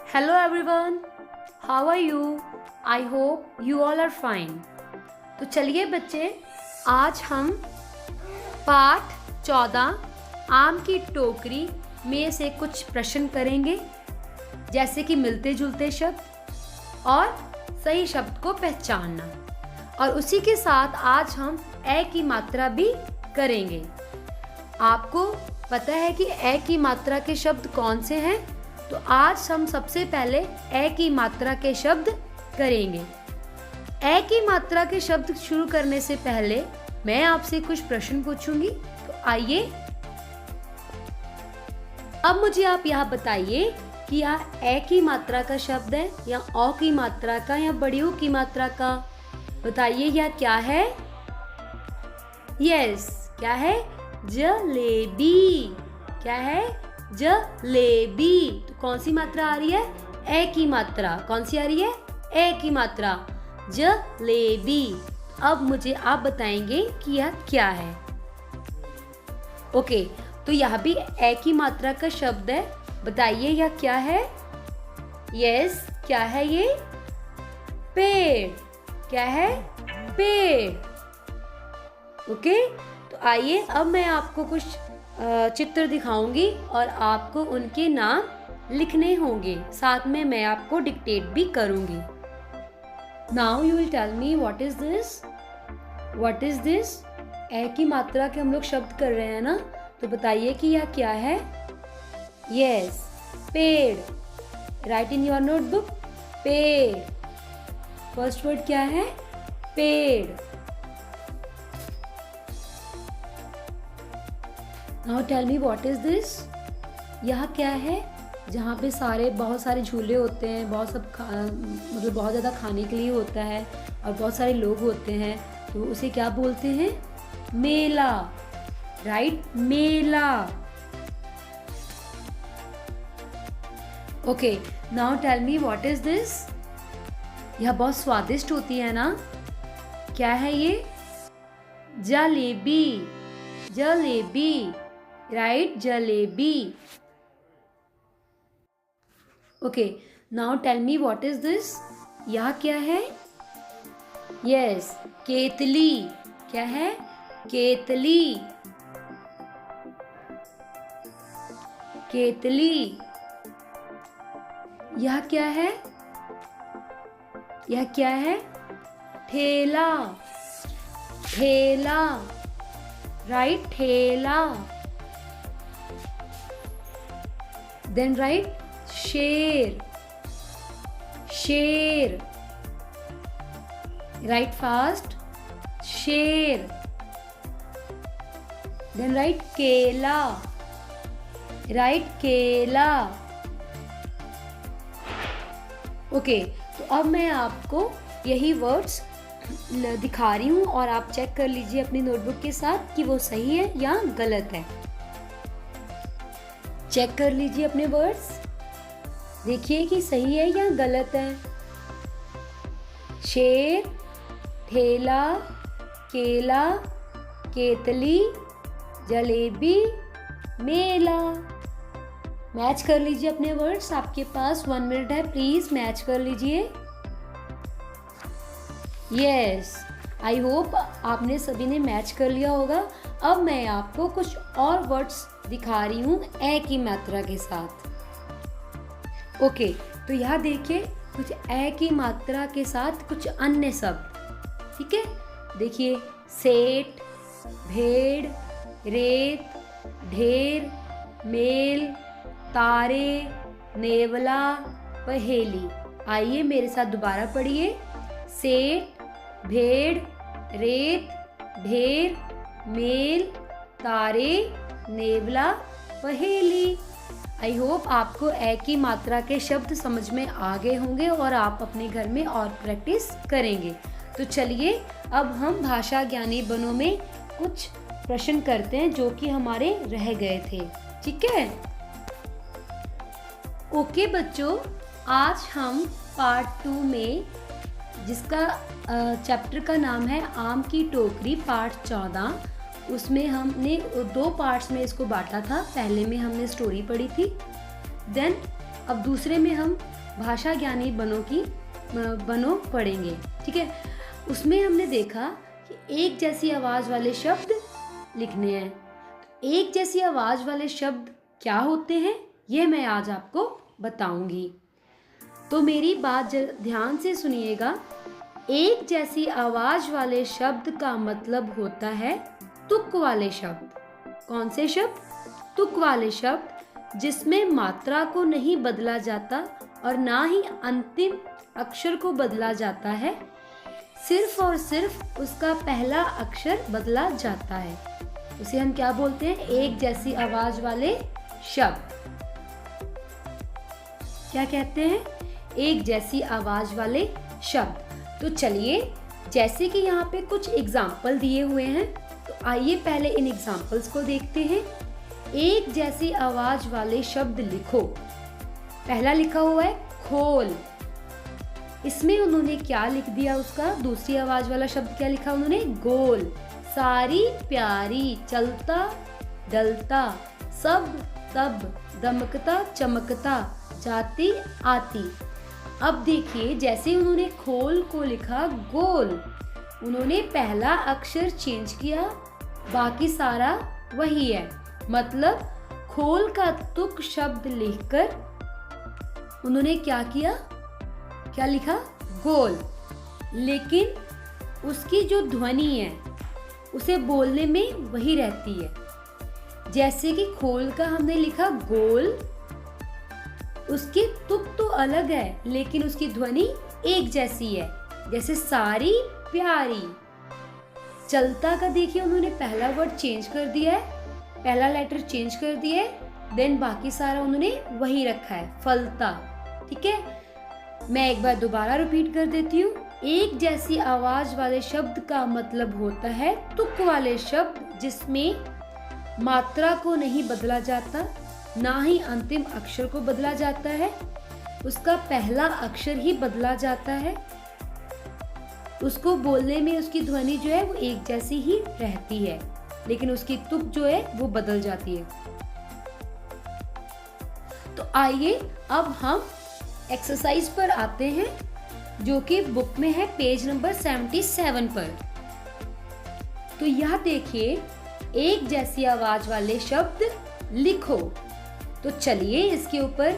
Hello everyone, how are you? I hope you all are fine. तो चलिए बच्चे, आज हम पाठ 14 आम की टोकरी में से कुछ प्रश्न करेंगे, जैसे कि मिलते जुलते शब्द और सही शब्द को पहचानना। और उसी के साथ आज हम ए की मात्रा भी करेंगे। आपको पता है कि ए की मात्रा के शब्द कौन से हैं? तो आज हम सबसे पहले ए की मात्रा के शब्द करेंगे। ए की मात्रा के शब्द शुरू करने से पहले मैं आपसे कुछ प्रश्न पूछूंगी, तो आइए अब मुझे आप यहाँ बताइए कि यह ए की मात्रा का शब्द है या औ की मात्रा का या बड़ी ऊ की मात्रा का? बताइए यह क्या है? यस, क्या है? जलेबी। क्या है? जलेबी। तो कौन सी मात्रा आ रही है? ए की मात्रा। कौन सी आ रही है? ए की मात्रा, जलेबी। अब मुझे आप बताएंगे कि यह क्या है। ओके, तो यह भी ए की मात्रा का शब्द है। बताइए यह क्या है? यस, क्या है ये? पेड़। क्या है? पेड़। ओके, तो आइए अब मैं आपको कुछ चित्र दिखाऊंगी और आपको उनके नाम लिखने होंगे, साथ में मैं आपको डिक्टेट भी करूंगी। Now you will tell me what is this? What is this? ए की मात्रा के हम लोग शब्द कर रहे हैं ना, तो बताइए कि यह क्या है? यस, पेड़। राइट इन योर नोटबुक, पेड़। फर्स्ट वर्ड क्या है? पेड़। Now tell me what is this? यह क्या है? जहाँ पे बहुत सारे झूले होते हैं, मतलब बहुत ज़्यादा खाने के लिए होता है और बहुत सारे लोग होते हैं, तो उसे क्या बोलते हैं? मेला। राइट, मेला। Okay, now tell me what is this? यह बहुत स्वादिष्ट होती है ना? क्या है ये? Jalebi. Jalebi. Right, jalebi. Okay, now tell me what is this? यह क्या है? यस, केतली। क्या है? केतली। केतली। यह क्या है? यह क्या है? ठेला। ठेला। राइट, ठेला। देन राइट, शेर। शेर। राइट फास्ट, शेर। देन राइट, केला। राइट, केला। ओके, तो अब मैं आपको यही वर्ड्स दिखा रही हूँ और आप चेक कर लीजिए अपनी नोटबुक के साथ कि वो सही है या गलत है। चेक कर लीजिए अपने वर्ड्स, देखिए कि सही है या गलत है। शेर, ठेला, केला, केतली, जलेबी, मेला। मैच कर लीजिए अपने वर्ड्स। आपके पास 1 मिनट है, प्लीज मैच कर लीजिए। यस, आई होप आपने सभी ने मैच कर लिया होगा। अब मैं आपको कुछ और वर्ड्स दिखा रही हूँ ए की मात्रा के साथ। ओके, तो यहाँ देखिए कुछ ए की मात्रा के साथ कुछ अन्य शब्द। ठीक है, देखिए सेठ, भेड़, रेत, ढेर, मेल, तारे, नेवला, पहेली। आइए मेरे साथ दोबारा पढ़िए। सेठ, भेड़, रेत, ढेर, मेल, तारे, नेवला, पहेली। आई होप आपको ए की मात्रा के शब्द समझ में आ गए होंगे और आप अपने घर में और प्रैक्टिस करेंगे। तो चलिए अब हम भाषा ज्ञानी बनों में कुछ प्रश्न करते हैं जो कि हमारे रह गए थे। ठीक है? ओके बच्चों, आज हम पार्ट 2 में, जिसका चैप्टर का नाम है आम की टोकरी, पार्ट 14, उसमें हमने 2 पार्ट्स में इसको बांटा था। पहले में हमने स्टोरी पढ़ी थी, देन अब दूसरे में हम भाषा ज्ञानी बनो पढ़ेंगे। ठीक है, उसमें हमने देखा कि एक जैसी आवाज़ वाले शब्द लिखने हैं। एक जैसी आवाज़ वाले शब्द क्या होते हैं ये मैं आज आपको बताऊंगी, तो मेरी बात ध्यान से सुनिएगा। एक जैसी आवाज़ वाले शब्द का मतलब होता है तुक वाले शब्द। कौन से शब्द? तुक वाले शब्द जिसमें मात्रा को नहीं बदला जाता और ना ही अंतिम अक्षर को बदला जाता है, सिर्फ और सिर्फ उसका पहला अक्षर बदला जाता है। उसे हम क्या बोलते हैं? एक जैसी आवाज वाले शब्द। क्या कहते हैं? एक जैसी आवाज वाले शब्द। तो चलिए, जैसे कि यहाँ पे कुछ एग्जाम्पल दिए हुए हैं, तो आइए पहले इन एग्जाम्पल्स को देखते हैं। एक जैसी आवाज वाले शब्द लिखो। पहला लिखा हुआ है खोल। इसमें उन्होंने क्या लिख दिया? उसका दूसरी आवाज वाला शब्द क्या लिखा उन्होंने? गोल। सारी प्यारी, चलता डलता, सब तब, दमकता चमकता, जाती आती। अब देखिए, जैसे उन्होंने खोल को लिखा गोल, उन्होंने पहला अक्षर चेंज किया, बाकी सारा वही है। मतलब खोल का तुक शब्द लिखकर उन्होंने क्या किया? क्या लिखा? गोल। लेकिन उसकी जो ध्वनि है उसे बोलने में वही रहती है। जैसे कि खोल का हमने लिखा गोल, उसकी तुक तो अलग है लेकिन उसकी ध्वनि एक जैसी है। जैसे सारी प्यारी। चलता का देखिए, उन्होंने पहला वर्ड चेंज कर दिया है, पहला लेटर चेंज कर दिया है, देन बाकी सारा उन्होंने वही रखा है, फलता। ठीक है, मैं एक बार दोबारा रिपीट कर देती हूँ। एक जैसी आवाज वाले शब्द का मतलब होता है तुक वाले शब्द जिसमें मात्रा को नहीं बदला जाता, ना ही अंतिम अक्षर को बदला जाता है, उसका पहला अक्षर ही बदला जाता है। उसको बोलने में उसकी ध्वनि जो है वो एक जैसी ही रहती है, लेकिन उसकी तुक जो है वो बदल जाती है। तो आइए अब हम एक्सरसाइज पर आते हैं, जो कि बुक में है पेज नंबर 77 पर। तो यह देखिए, एक जैसी आवाज वाले शब्द लिखो। तो चलिए इसके ऊपर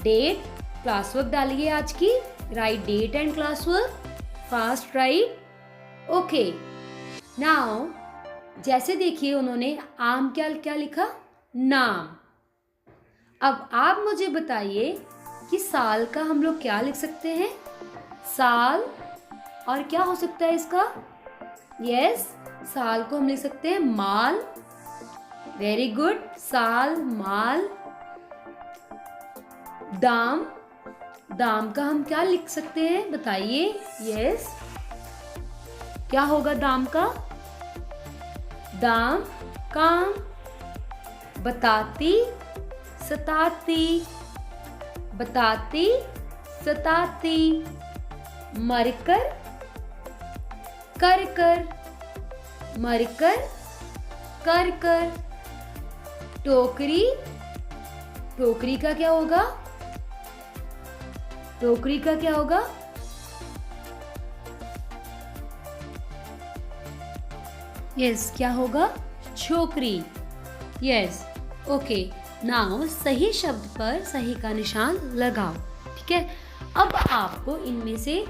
डेट, क्लास वर्क डालिए आज की। Write date and class work, fast write. Okay, now जैसे देखिए उन्होंने आम क्या क्या लिखा? नाम। अब आप मुझे बताइए कि साल का हम लोग क्या लिख सकते हैं? साल। और क्या हो सकता है इसका? यस, साल को हम लिख सकते हैं माल। वेरी गुड, साल माल। दाम, दाम का हम क्या लिख सकते हैं? बताइए। यस, क्या होगा दाम का? दाम काम। बताती, सताती, बताती सताती। मरकर, कर कर, मरकर, कर कर। टोकरी, टोकरी का क्या होगा? टोकरी का क्या होगा? यस, क्या होगा? छोकरी। Yes, okay. नाउ सही शब्द पर सही का निशान लगाओ। ठीक है, अब आपको इनमें से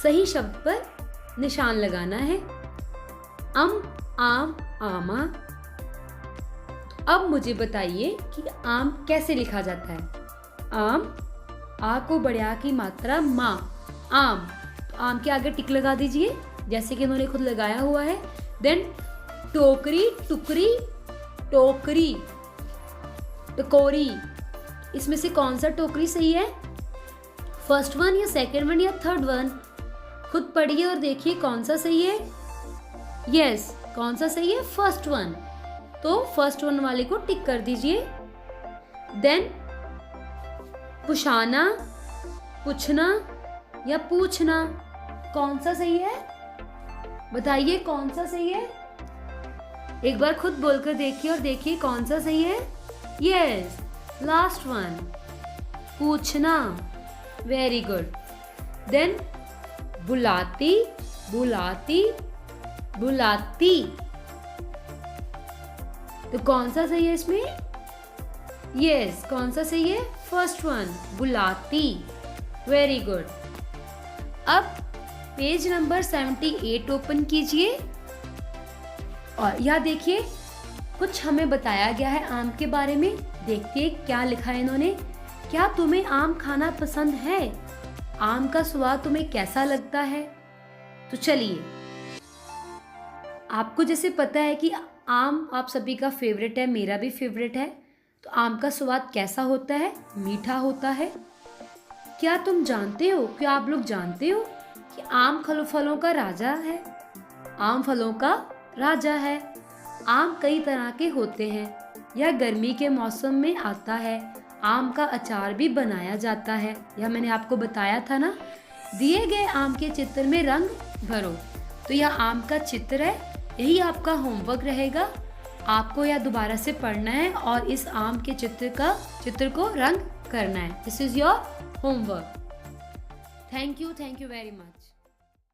सही शब्द पर निशान लगाना है। आम, आमा। अब मुझे बताइए कि आम कैसे लिखा जाता है? आम, आ को बड़े आ की मात्रा माँ, आम। तो आम के आगे टिक लगा दीजिए, जैसे कि उन्होंने खुद लगाया हुआ है। देन टोकरी, टुकरी, टोकरी, टकोरी। इसमें से कौन सा टोकरी सही है? फर्स्ट वन या सेकंड वन या थर्ड वन? खुद पढ़िए और देखिए कौन सा सही है। यस, कौन सा सही है? First one. तो फर्स्ट वन वाले को टिक कर दीजिए। देन पुछाना, पूछना या पूछना, कौन सा सही है? बताइए कौन सा सही है? एक बार खुद बोलकर देखिए और देखिए कौन सा सही है। यस, लास्ट वन, पूछना। Very good. देन बुलाती, बुलाती, बुलाती। तो कौन सा सही है इसमें? यस, कौन सा सही है? फर्स्ट वन, बुलाती। Very good. अब पेज नंबर 78 ओपन कीजिए और यह देखिए कुछ हमें बताया गया है आम के बारे में। देखिए क्या लिखा है इन्होंने। क्या तुम्हें आम खाना पसंद है? आम का स्वाद तुम्हें कैसा लगता है? तो चलिए, आपको जैसे पता है कि आम आप सभी का फेवरेट है, मेरा भी फेवरेट है। तो आम का स्वाद कैसा होता है? मीठा होता है। क्या तुम जानते हो, क्या आप लोग जानते हो कि आम फलों का राजा है? आम फलों का राजा है। आम कई तरह के होते हैं। यह गर्मी के मौसम में आता है। आम का अचार भी बनाया जाता है। यह मैंने आपको बताया था ना। दिए गए आम के चित्र में रंग भरो। तो यह आम का चित्र है। यही आपका होमवर्क रहेगा। आपको यह दोबारा से पढ़ना है और इस आम के चित्र को रंग करना है। This is your homework. Thank you very much.